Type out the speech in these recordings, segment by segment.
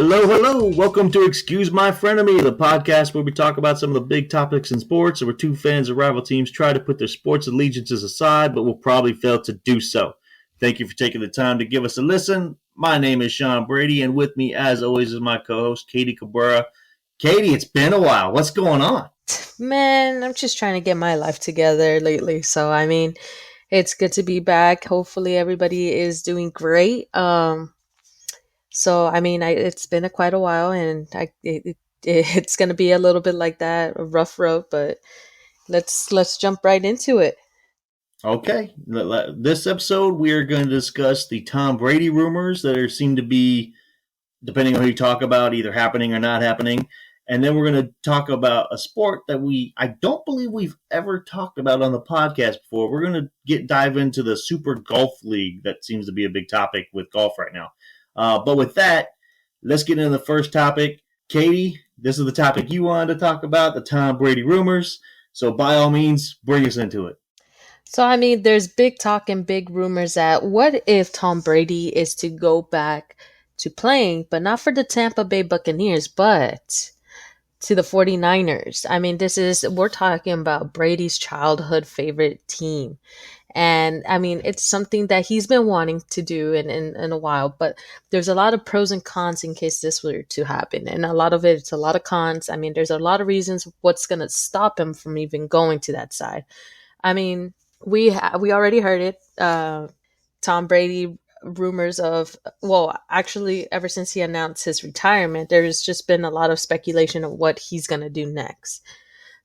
Hello, hello. Welcome to Excuse My Frenemy, the podcast where we talk about some of the big topics in sports and where two fans of rival teams try to put their sports allegiances aside, but will probably fail to do so. Thank you for taking the time to give us a listen. My name is Tom Brady, and with me, as always, is my co-host, Katie Cabrera. Katie, it's been a while. What's going on? Man, I'm just trying to get my life together lately. So, it's good to be back. Hopefully everybody is doing great. It's been quite a while, and it's going to be a little bit like that, a rough road, but let's jump right into it. Okay. This episode, we are going to discuss the Tom Brady rumors that seem to be, depending on who you talk about, either happening or not happening. And then we're going to talk about a sport that I don't believe we've ever talked about on the podcast before. We're going to dive into the Super Golf League that seems to be a big topic with golf right now. But with that, let's get into the first topic. Katie, this is the topic you wanted to talk about, the Tom Brady rumors. So by all means, bring us into it. So, there's big talk and big rumors that what if Tom Brady is to go back to playing, but not for the Tampa Bay Buccaneers, but to the 49ers. We're talking about Brady's childhood favorite team. And it's something that he's been wanting to do in a while, but there's a lot of pros and cons in case this were to happen. And a lot of it's a lot of cons. There's a lot of reasons what's going to stop him from even going to that side. We already heard it. Tom Brady rumors of, actually, ever since he announced his retirement, there's just been a lot of speculation of what he's going to do next.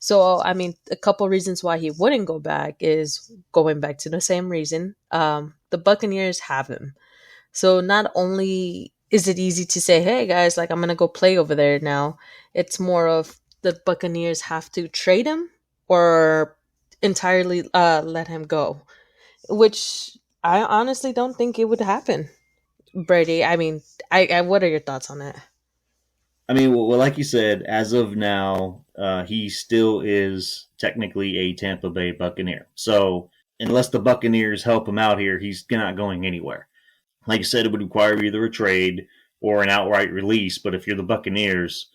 So, a couple reasons why he wouldn't go back is going back to the same reason. The Buccaneers have him. So not only is it easy to say, hey guys, I'm going to go play over there now, it's more of the Buccaneers have to trade him or entirely let him go, which I honestly don't think it would happen. Brady, what are your thoughts on that? Well, like you said, as of now, he still is technically a Tampa Bay Buccaneer. So unless the Buccaneers help him out here, he's not going anywhere. Like you said, it would require either a trade or an outright release. But if you're the Buccaneers,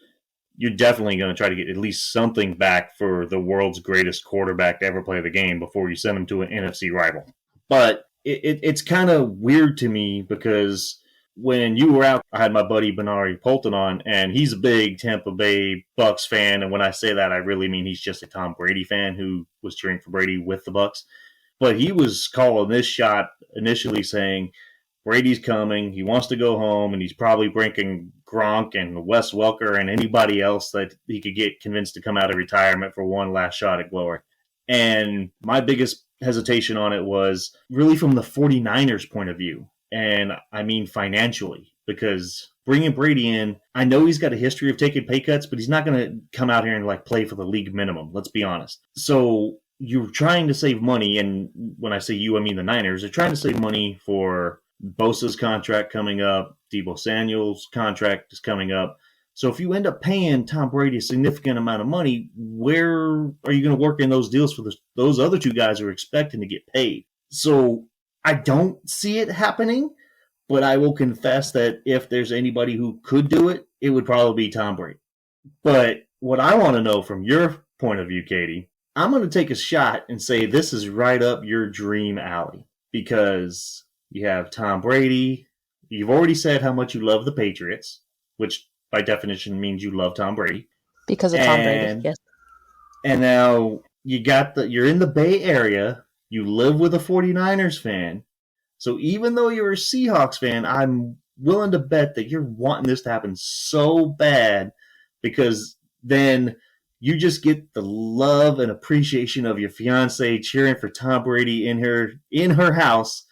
you're definitely going to try to get at least something back for the world's greatest quarterback to ever play the game before you send him to an NFC rival. But it's kind of weird to me because when you were out, I had my buddy Benari Polton on, and he's a big Tampa Bay Bucks fan. And when I say that, I really mean he's just a Tom Brady fan who was cheering for Brady with the Bucks. But he was calling this shot initially saying Brady's coming, he wants to go home, and he's probably bringing Gronk and Wes Welker and anybody else that he could get convinced to come out of retirement for one last shot at glory. And my biggest hesitation on it was really from the 49ers point of view. And financially, because bringing Brady in, I know he's got a history of taking pay cuts, but he's not going to come out here and play for the league minimum. Let's be honest. So you're trying to save money. And when I say you, I mean the Niners are trying to save money for Bosa's contract coming up. Deebo Samuel's contract is coming up. So if you end up paying Tom Brady a significant amount of money, where are you going to work in those deals for those other two guys who are expecting to get paid? So I don't see it happening, but I will confess that if there's anybody who could do it, it would probably be Tom Brady. But what I want to know from your point of view, Katie, I'm going to take a shot and say this is right up your dream alley because you have Tom Brady. You've already said how much you love the Patriots, which by definition means you love Tom Brady. Because of Tom Brady, yes. And now you're in the Bay Area. You live with a 49ers fan. So even though you're a Seahawks fan, I'm willing to bet that you're wanting this to happen so bad because then you just get the love and appreciation of your fiance cheering for Tom Brady in her house.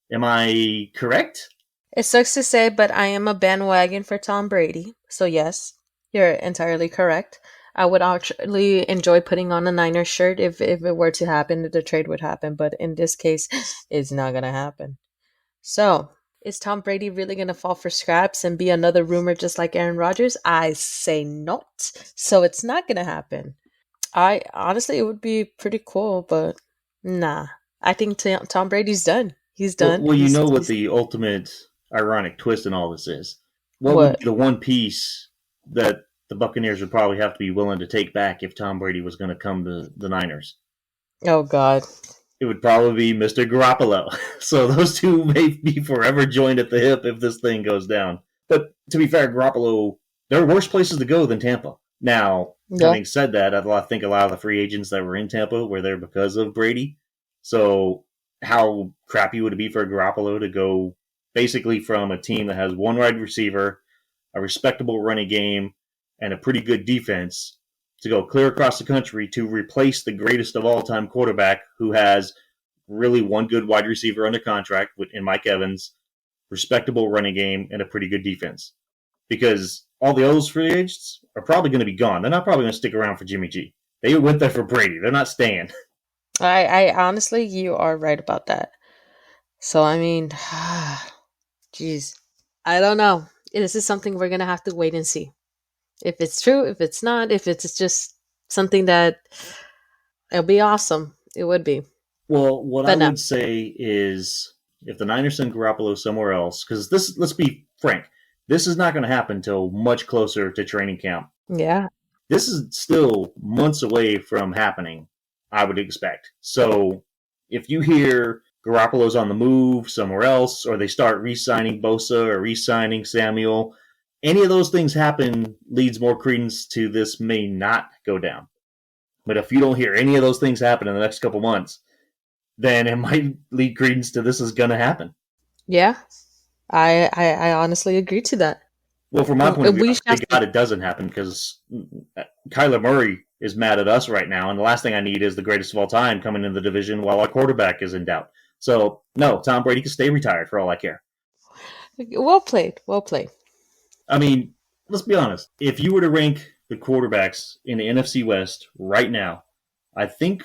Am I correct? It sucks to say, but I am a bandwagon for Tom Brady. So yes, you're entirely correct. I would actually enjoy putting on a Niners shirt if it were to happen, if the trade would happen. But in this case, it's not going to happen. So, is Tom Brady really going to fall for scraps and be another rumor just like Aaron Rodgers? I say not. So it's not going to happen. Honestly, it would be pretty cool, but nah. I think Tom Brady's done. He's done. Well, you know what the ultimate ironic twist in all this is. What would What? be the one piece that the Buccaneers would probably have to be willing to take back if Tom Brady was going to come to the Niners? Oh God. It would probably be Mr. Garoppolo. So those two may be forever joined at the hip if this thing goes down. But to be fair, Garoppolo, there are worse places to go than Tampa. Now, Yeah. having said that, I think a lot of the free agents that were in Tampa were there because of Brady. So how crappy would it be for Garoppolo to go basically from a team that has one wide receiver, a respectable running game, and a pretty good defense to go clear across the country to replace the greatest of all time quarterback who has really one good wide receiver under contract in Mike Evans, respectable running game, and a pretty good defense. Because all the others free agents are probably going to be gone. They're not probably going to stick around for Jimmy G. They went there for Brady. They're not staying. I honestly, you are right about that. So I mean, jeez, I don't know. This is something we're gonna have to wait and see. If it's true, if it's not, if it's just something that it'll be awesome. It would be, Well, what I but no. would say is if the Niners send Garoppolo somewhere else, because this, let's be frank, this is not going to happen until much closer to training camp. Yeah. This is still months away from happening, I would expect. So if you hear Garoppolo's on the move somewhere else, or they start re-signing Bosa or re-signing Samuel, any of those things happen leads more credence to this may not go down. But if you don't hear any of those things happen in the next couple months, then it might lead credence to this is going to happen. Yeah. I honestly agree to that. Well, from my point of view, We I shall pray see. God it doesn't happen because Kyler Murray is mad at us right now, and the last thing I need is the greatest of all time coming in the division while our quarterback is in doubt. So, no, Tom Brady can stay retired for all I care. Well played. Well played. I mean, let's be honest. If you were to rank the quarterbacks in the NFC West right now, I think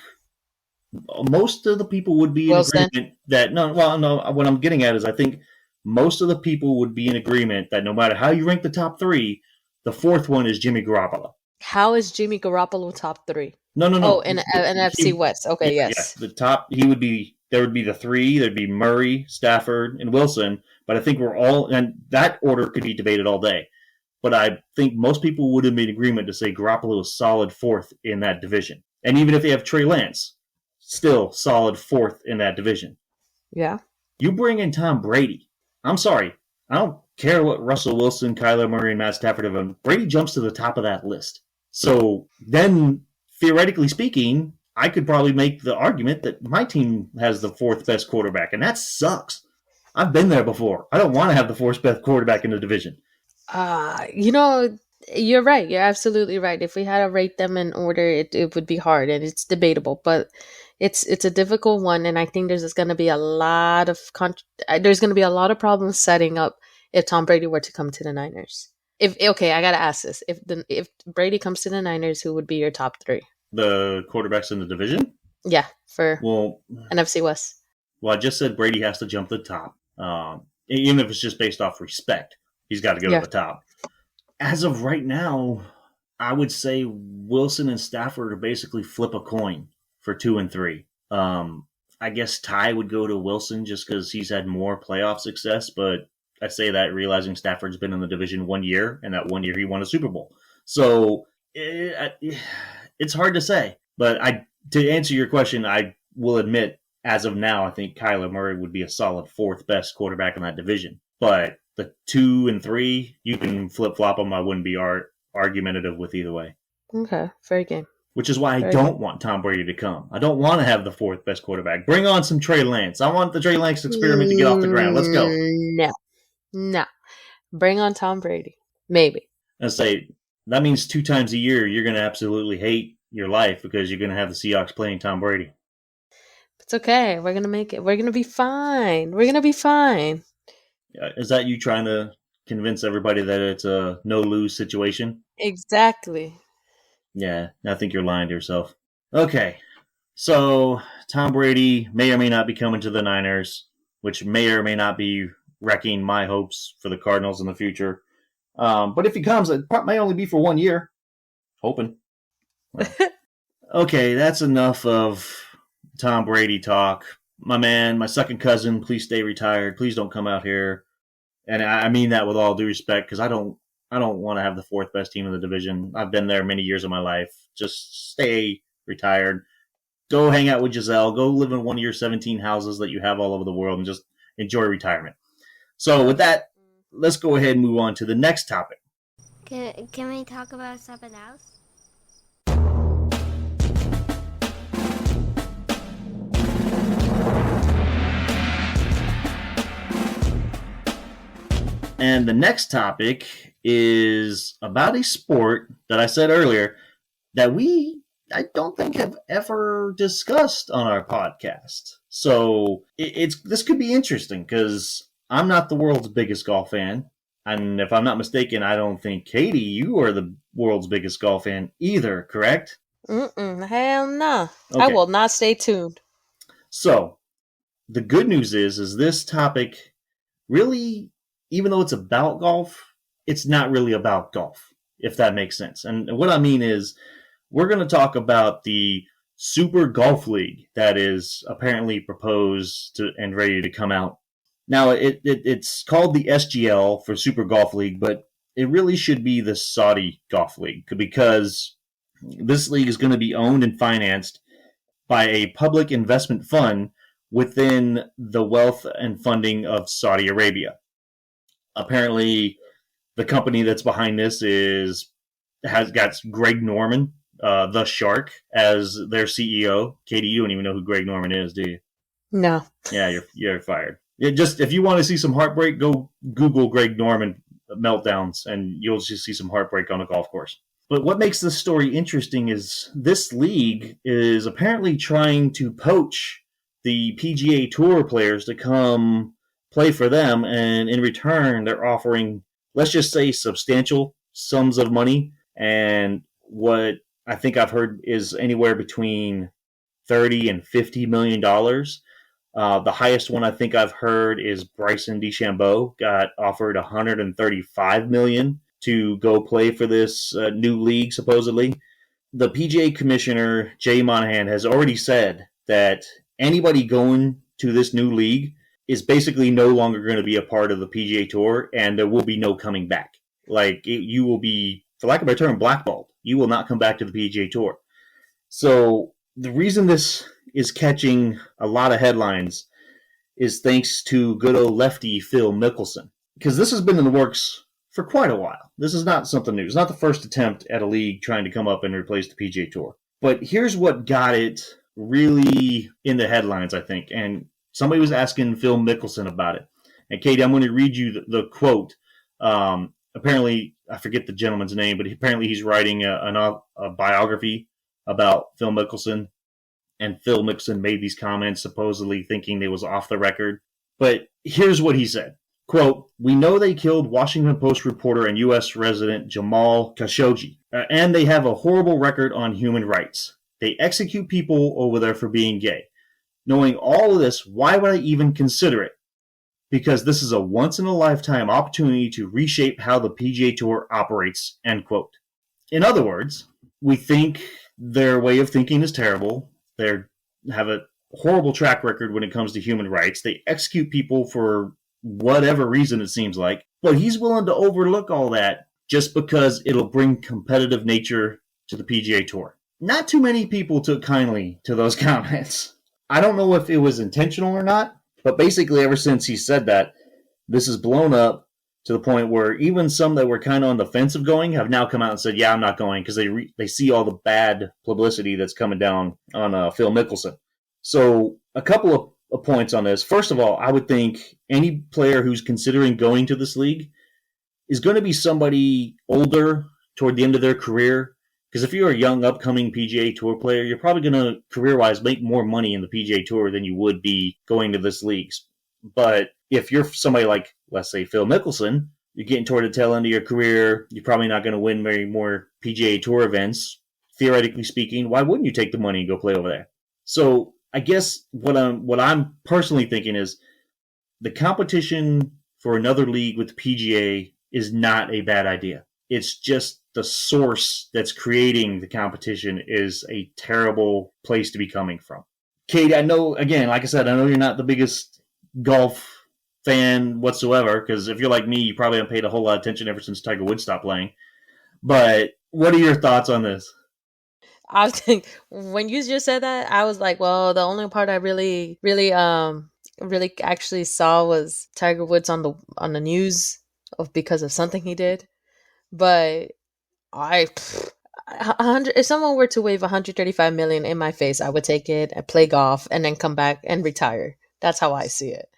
most of the people would be in Wilson. agreement that no, well, no. What I'm getting at is I think most of the people would be in agreement that no matter how you rank the top three, the fourth one is Jimmy Garoppolo. How is Jimmy Garoppolo top three? No, no, Oh, no. in NFC West. Yeah, Okay, yeah. yes. The top, he would be. There would be the three. There'd be Murray, Stafford, and Wilson. But I think we're all, and that order could be debated all day. But I think most people would have been in agreement to say Garoppolo is solid fourth in that division. And even if they have Trey Lance, still solid fourth in that division. Yeah. You bring in Tom Brady. I'm sorry. I don't care what Russell Wilson, Kyler Murray, and Matt Stafford have done. Brady jumps to the top of that list. So then, theoretically speaking, I could probably make the argument that my team has the fourth best quarterback, and that sucks. I've been there before. I don't want to have the fourth best quarterback in the division. You know, you're right. You're absolutely right. If we had to rate them in order, it would be hard and it's debatable, but it's a difficult one, and I think there's just going to be a lot of there's going to be a lot of problems setting up if Tom Brady were to come to the Niners. If okay, I got to ask this. If Brady comes to the Niners, who would be your top 3? The quarterbacks in the division? Yeah, for Well, NFC West. I just said Brady has to jump to the top. Even if it's just based off respect, he's got to go Yeah. to the top. As of right now, I would say Wilson and Stafford are basically flip a coin for 2 and 3. I guess Ty would go to Wilson just because he's had more playoff success, but I say that realizing Stafford's been in the division 1 year, and that 1 year he won a Super Bowl. So it's hard to say. But to answer your question, I will admit, as of now, I think Kyler Murray would be a solid fourth best quarterback in that division. But the 2 and 3, you can flip flop them. I wouldn't be argumentative with either way. Okay, fair game. Which is why I don't want Tom Brady to come. I don't want to have the fourth best quarterback. Bring on some Trey Lance. I want the Trey Lance experiment to get off the ground. Let's go. No. Bring on Tom Brady. Maybe. And say that means 2 times a year you're going to absolutely hate your life because you're going to have the Seahawks playing Tom Brady. It's okay. We're going to make it. We're going to be fine. We're going to be fine. Is that you trying to convince everybody that it's a no-lose situation? Exactly. Yeah, I think you're lying to yourself. Okay, so Tom Brady may or may not be coming to the Niners, which may or may not be wrecking my hopes for the Cardinals in the future. But if he comes, it may only be for 1 year. Hoping. Well, okay, that's enough of Tom Brady talk. My man, my second cousin, please stay retired. Please don't come out here And I mean that with all due respect, because I don't want to have the fourth best team in the division. I've been there many years of my life. Just stay retired. Go hang out with Giselle. Go live in one of your 17 houses that you have all over the world and just enjoy retirement. So with that, let's go ahead and move on to the next topic. Can we talk about something else? And the next topic is about a sport that I said earlier that I don't think have ever discussed on our podcast. So this could be interesting because I'm not the world's biggest golf fan. And if I'm not mistaken, I don't think, Katie, you are the world's biggest golf fan either, correct? Hell no. Okay. I will not stay tuned. So the good news is this topic really, even though it's about golf, it's not really about golf, if that makes sense. And what I mean is we're going to talk about the Super Golf League that is apparently proposed and ready to come out. Now, it's called the SGL for Super Golf League, but it really should be the Saudi Golf League because this league is going to be owned and financed by a public investment fund within the wealth and funding of Saudi Arabia. Apparently, the company that's behind this has got Greg Norman, the Shark, as their CEO. Katie, you don't even know who Greg Norman is, do you? No. Yeah, you're fired. If you want to see some heartbreak, go Google Greg Norman meltdowns, and you'll just see some heartbreak on a golf course. But what makes this story interesting is this league is apparently trying to poach the PGA Tour players to come play for them, and in return, they're offering, let's just say, substantial sums of money. And what I think I've heard is anywhere between $30 and $50 million. The highest one I think I've heard is Bryson DeChambeau got offered $135 million to go play for this new league, supposedly. The PGA commissioner, Jay Monahan, has already said that anybody going to this new league is basically no longer going to be a part of the PGA Tour, and there will be no coming back. You will be, for lack of a better term, blackballed. You will not come back to the PGA Tour. So the reason this is catching a lot of headlines is thanks to good old lefty Phil Mickelson. Because this has been in the works for quite a while. This is not something new. It's not the first attempt at a league trying to come up and replace the PGA Tour. But here's what got it really in the headlines, I think. And somebody was asking Phil Mickelson about it. And Katie, I'm going to read you the quote. Apparently, I forget the gentleman's name, but apparently he's writing a biography about Phil Mickelson. And Phil Mickelson made these comments supposedly thinking they was off the record. But here's what he said. Quote, "We know they killed Washington Post reporter and U.S. resident Jamal Khashoggi, and they have a horrible record on human rights. They execute people over there for being gay. Knowing all of this, why would I even consider it? Because this is a once-in-a-lifetime opportunity to reshape how the PGA Tour operates," end quote. In other words, we think their way of thinking is terrible. They have a horrible track record when it comes to human rights. They execute people for whatever reason it seems like. But he's willing to overlook all that just because it'll bring competitive nature to the PGA Tour. Not too many people took kindly to those comments. I don't know if it was intentional or not, but basically ever since he said that, this has blown up to the point where even some that were kind of on the fence of going have now come out and said, yeah, I'm not going, because they see all the bad publicity that's coming down on Phil Mickelson. So a couple of points on this. First of all, I would think any player who's considering going to this league is going to be somebody older toward the end of their career. Because if you're a young, upcoming PGA Tour player, you're probably going to, career-wise, make more money in the PGA Tour than you would be going to this league. But if you're somebody like, let's say, Phil Mickelson, you're getting toward the tail end of your career, you're probably not going to win many more PGA Tour events. Theoretically speaking, why wouldn't you take the money and go play over there? So I guess what I'm personally thinking is the competition for another league with the PGA is not a bad idea. It's just the source that's creating the competition is a terrible place to be coming from. Kate, I know, again, like I said, I know you're not the biggest golf fan whatsoever, because if you're like me, you probably haven't paid a whole lot of attention ever since Tiger Woods stopped playing. But what are your thoughts on this? I was think when you just said that, I was like, well, the only part I really actually saw was Tiger Woods on the news of because of something he did. But I, a hundred. If someone were to wave 135 million in my face, I would take it and play golf and then come back and retire. That's how I see it.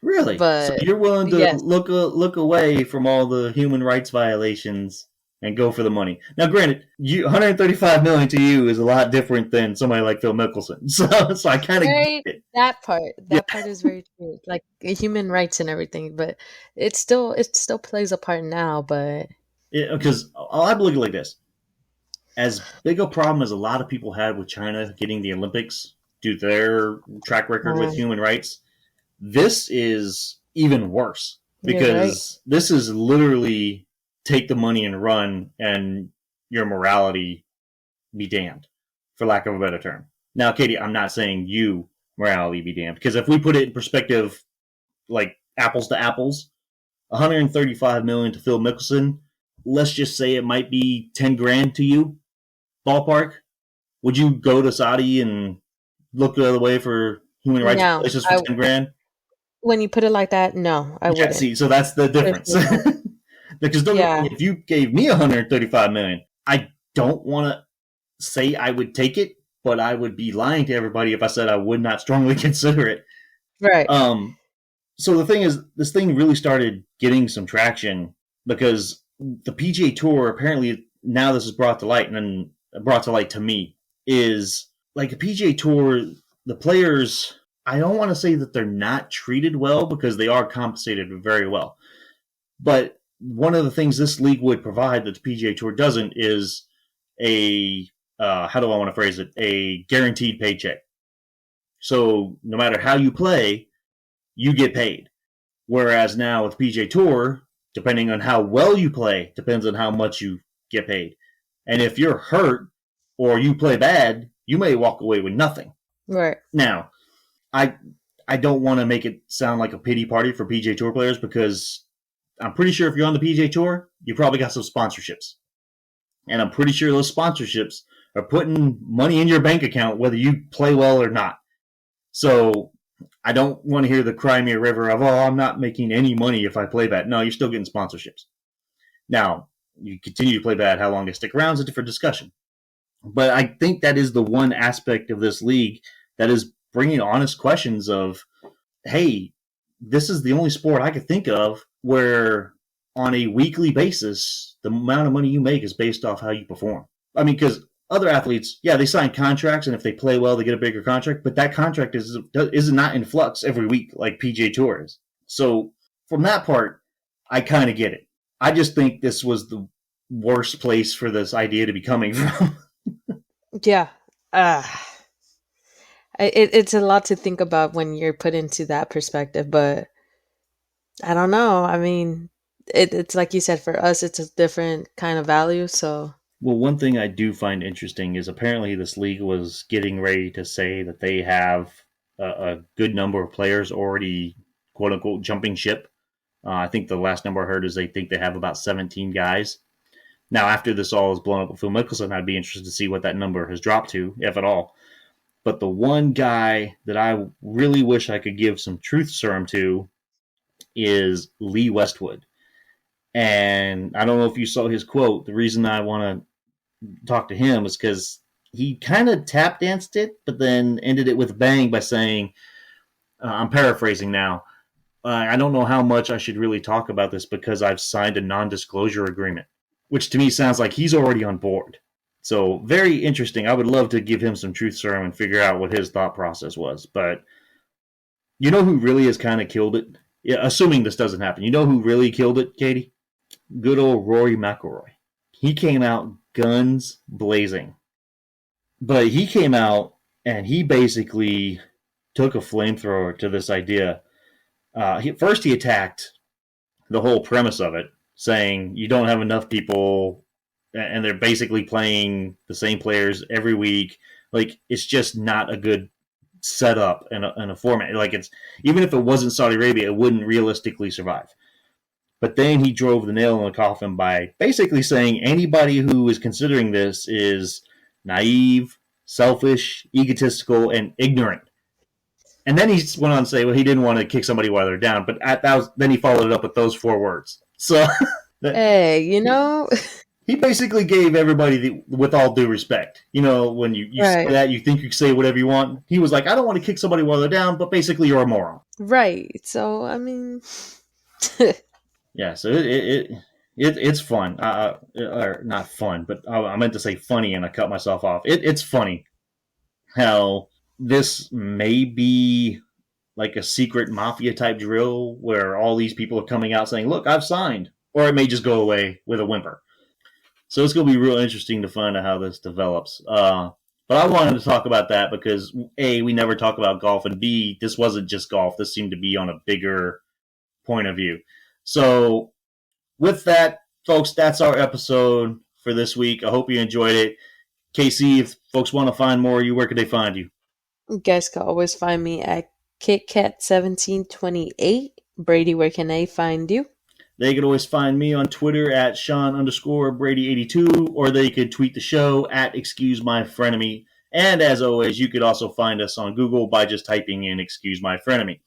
Really? So But you're willing to yes, look away from all the human rights violations and go for the money. Now, granted, 135 million to you is a lot different than somebody like Phil Mickelson. So I kind of very get it. that part. Yeah, That part is very true. Like human rights and everything, but it still plays a part now. But because I look at it like this: as big a problem as a lot of people had with China getting the Olympics due to their track record with um, human rights, this is even worse you're right. because this is literally take the money and run, and your morality be damned, for lack of a better term. Now, Katie, I'm not saying you morality be damned, because if we put it in perspective, like apples to apples, 135 million to Phil Mickelson, let's just say it might be 10 grand to you, ballpark. Would you go to Saudi and look the other way for human rights No, violations for 10 grand? when you put it like that, no, I Yeah, wouldn't. see, so that's the difference. Because don't get me Yeah, wrong, if you gave me 135 million, I don't want to say I would take it, but I would be lying to everybody if I said I would not strongly consider it. right. So the thing is, this thing really started getting some traction because the PGA Tour, apparently now this is brought to light, and then brought to light to me, is like a PGA Tour, the players, I don't want to say that they're not treated well because they are compensated very well. But one of the things this league would provide that the PGA Tour doesn't is a, how do I want to phrase it, a guaranteed paycheck. So no matter how you play, you get paid. Whereas now with PGA Tour, depending on how well you play, depends on how much you get paid. And if you're hurt or you play bad, you may walk away with nothing. Right. Now, I I don't want to make it sound like a pity party for PGA Tour players, because I'm pretty sure if you're on the PGA Tour, you probably got some sponsorships. And I'm pretty sure those sponsorships are putting money in your bank account whether you play well or not. So I don't want to hear the cry me a river of, oh, I'm not making any money if I play bad. No, you're still getting sponsorships. Now, you continue to play bad, how long they stick around is a different discussion. But I think that is the one aspect of this league that is bringing honest questions of, hey, this is the only sport I could think of where on a weekly basis, the amount of money you make is based off how you perform. I mean, because other athletes, yeah, they sign contracts, and if they play well, they get a bigger contract, but that contract is not in flux every week like PGA Tour is. So from that part, I kind of get it. I just think this was the worst place for this idea to be coming from. Yeah. Uh, it's a lot to think about when you're put into that perspective, but I don't know. I mean, it's like you said, for us, it's a different kind of value. So, Well, one thing I do find interesting is apparently this league was getting ready to say that they have a good number of players already, quote unquote, jumping ship. I think the last number I heard is they think they have about 17 guys. Now, after this all is blown up with Phil Mickelson, I'd be interested to see what that number has dropped to, if at all. But the one guy that I really wish I could give some truth serum to is Lee Westwood. And I don't know if you saw his quote. The reason I want to talk to him is because he kind of tap danced it, but then ended it with a bang by saying, I'm paraphrasing now, I don't know how much I should really talk about this because I've signed a non-disclosure agreement, which to me sounds like he's already on board. So very interesting. I would love to give him some truth serum and figure out what his thought process was. But you know who really has kind of killed it? Yeah, assuming this doesn't happen. You know who really killed it, Katie? Good old Rory Mcilroy. He came out guns blazing. But he came out and he basically took a flamethrower to this idea. First, he attacked the whole premise of it, saying you don't have enough people and they're basically playing the same players every week. Like, it's just not a good set up in a format. Like, it's, even if it wasn't Saudi Arabia, it wouldn't realistically survive. But then he drove the nail in the coffin by basically saying anybody who is considering this is naive, selfish, egotistical, and ignorant. And then he went on to say, well, he didn't want to kick somebody while they're down, but then he followed it up with those 4 words. So, hey, he basically gave everybody, with all due respect, when you right. say that, you think you can say whatever you want. He was like, I don't want to kick somebody while they're down, but basically you're a moron. Right. So, I mean... Yeah, so it's fun. Or not fun, but I meant to say funny, and I cut myself off. It's funny how this may be like a secret mafia type drill where all these people are coming out saying, look, I've signed. Or it may just go away with a whimper. So it's going to be real interesting to find out how this develops. But I wanted to talk about that because, A, we never talk about golf, and B, this wasn't just golf. This seemed to be on a bigger point of view. So with that, folks, that's our episode for this week. I hope you enjoyed it. KC, if folks want to find more of you, where can they find you? You guys can always find me at KitKat1728. Brady, where can they find you? They can always find me on Twitter at Shawn_Brady82, or they could tweet the show at ExcuseMyFrenemy. And as always, you could also find us on Google by just typing in Excuse My Frenemy.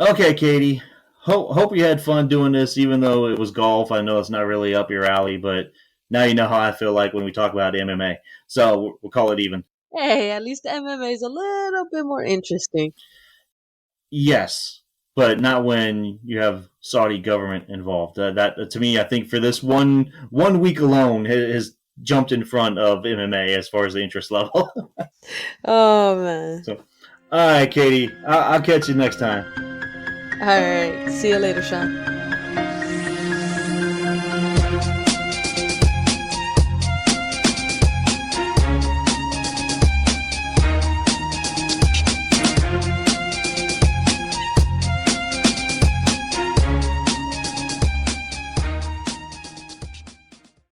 Okay, Katie. Hope you had fun doing this, even though it was golf. I know it's not really up your alley, but now you know how I feel like when we talk about MMA. So we'll call it even. Hey, at least the MMA is a little bit more interesting. Yes, but not when you have Saudi government involved. That to me, I think for this one week alone has jumped in front of MMA as far as the interest level. Oh, man. So, all right, Katie. I'll catch you next time. All right. See you later, Shawn.